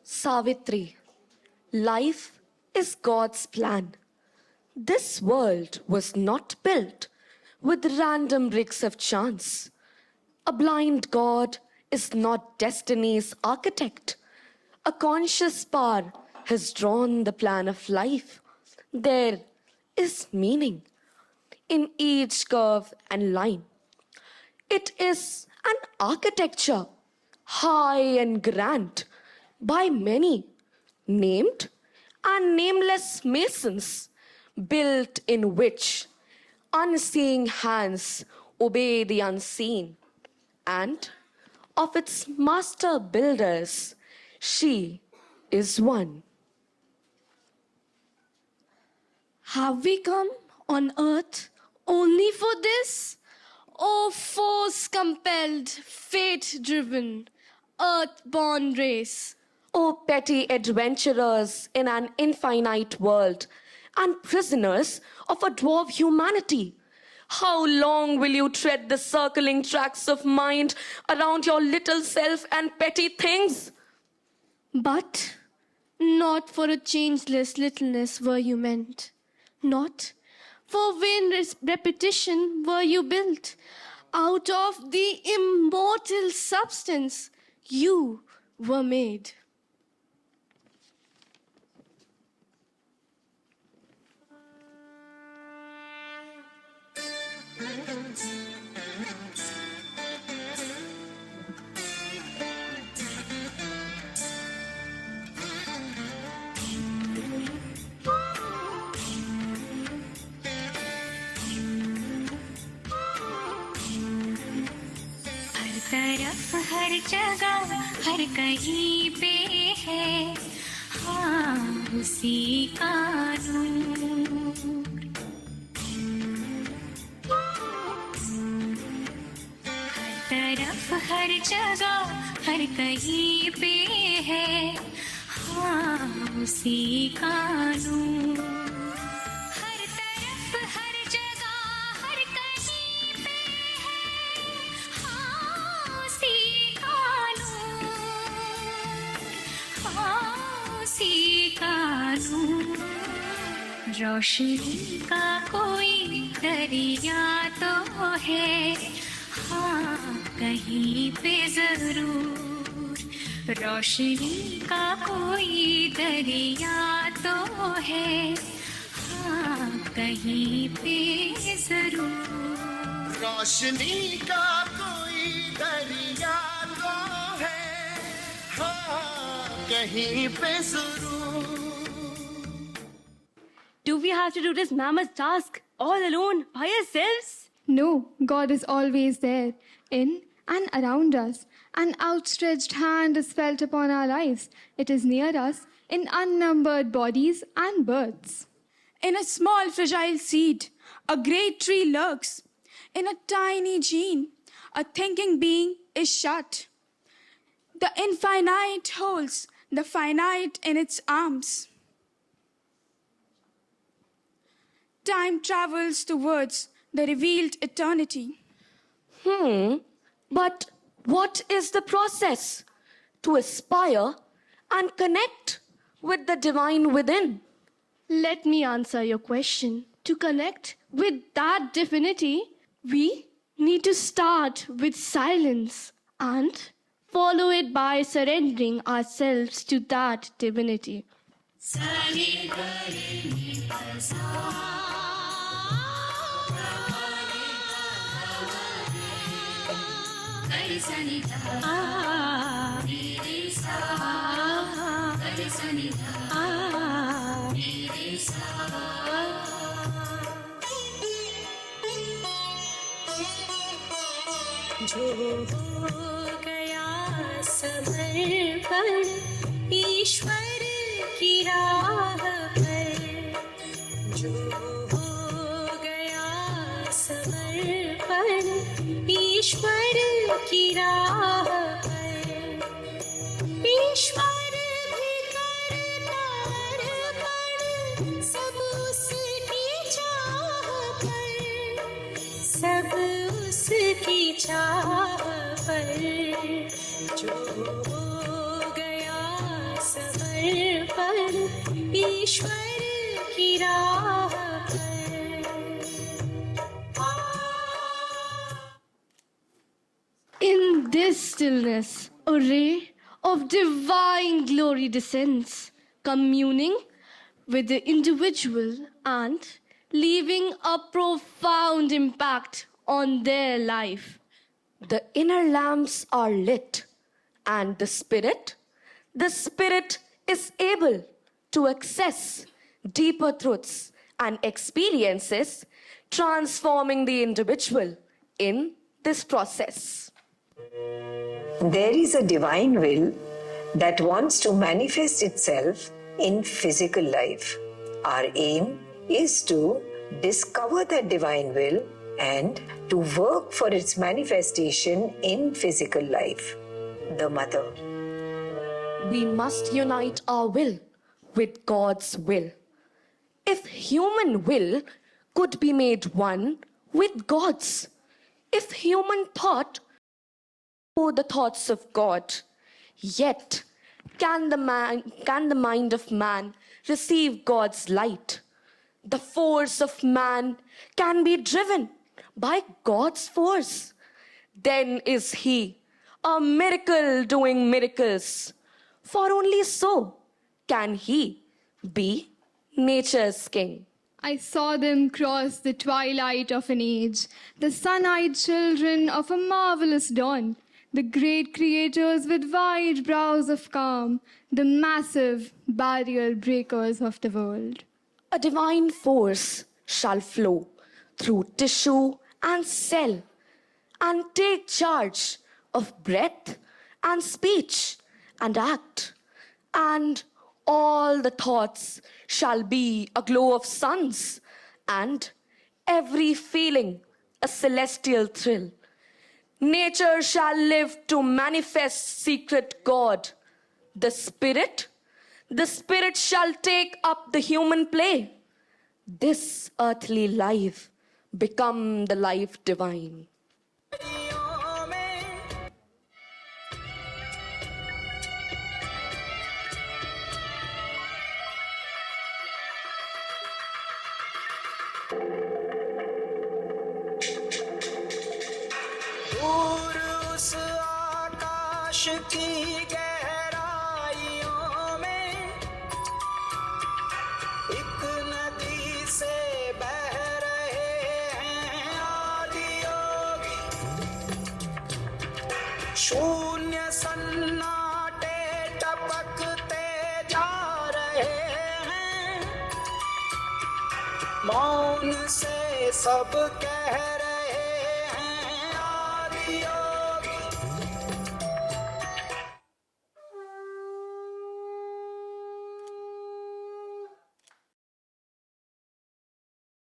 Savitri, life is God's plan. This world was not built with random bricks of chance. A blind God is not destiny's architect. A conscious power has drawn the plan of life. There is meaning in each curve and line. It is an architecture, high and grand, by many, named and nameless masons, built in which unseeing hands obey the unseen. And of its master builders, she is one. Have we come on earth only for this? Oh, force compelled, fate driven, earth born race. O petty adventurers in an infinite world and prisoners of a dwarf humanity, how long will you tread the circling tracks of mind around your little self and petty things? But not for a changeless littleness were you meant. Not for vain repetition were you built. Out of the immortal substance you were made. तरफ हर जगह हर कहीं पे है हाँ उसी का नूर हर तरफ हर जगह हर कहीं पे है हाँ उसी का नूर रोशनी का कोई दरिया तो है हाँ कहीं पे जरूर रोशनी का कोई दरिया तो है हाँ कहीं पे जरूर रोशनी का कोई दरिया तो है हाँ कहीं पे जरूर Do we have to do this mammoth task all alone by ourselves? No, God is always there, in and around us. An outstretched hand is felt upon our lives. It is near us in unnumbered bodies and births. In a small fragile seed, a great tree lurks. In a tiny gene, a thinking being is shut. The infinite holds the finite in its arms. Time travels towards the revealed eternity. But what is the process to aspire and connect with the divine within? Let me answer your question. To connect with that divinity, we need to start with silence and follow it by surrendering ourselves to that divinity. जो हो गया समर्पण ईश्वर की राह पर जो हो गया समर्पण ईश्वर की राह पर ईश्वर भी करता अर्पण सब उसकी चाह पर सब उसकी चाह पर जो हो गया सबर पर ईश्वर की राह पर। In this stillness, a ray of divine glory descends, communing with the individual and leaving a profound impact on their life. The inner lamps are lit, and the spirit is able to access deeper truths and experiences, transforming the individual in this process. There is a divine will that wants to manifest itself in physical life. Our aim is to discover that divine will and to work for its manifestation in physical life. The Mother. We must unite our will with God's will. If human will could be made one with God's, if human thought were the thoughts of God, yet can the mind of man receive God's light? The force of man can be driven by God's force. Then is he a miracle doing miracles, for only so can he be nature's king. I saw them cross the twilight of an age, the sun-eyed children of a marvelous dawn, the great creators with wide brows of calm, the massive barrier breakers of the world. A divine force shall flow through tissue and cell and take charge of breath and speech and act, and all the thoughts shall be a glow of suns, and every feeling a celestial thrill. Nature shall live to manifest secret God. The spirit shall take up the human play. This earthly life become the life divine. दूर उस आकाश की गहराइयों में एक नदी से बह रहे हैं आदि योगी। शून्य सन्नाटे टपकते जा रहे हैं, मौन से सब कह रहे हैं आदि योगी।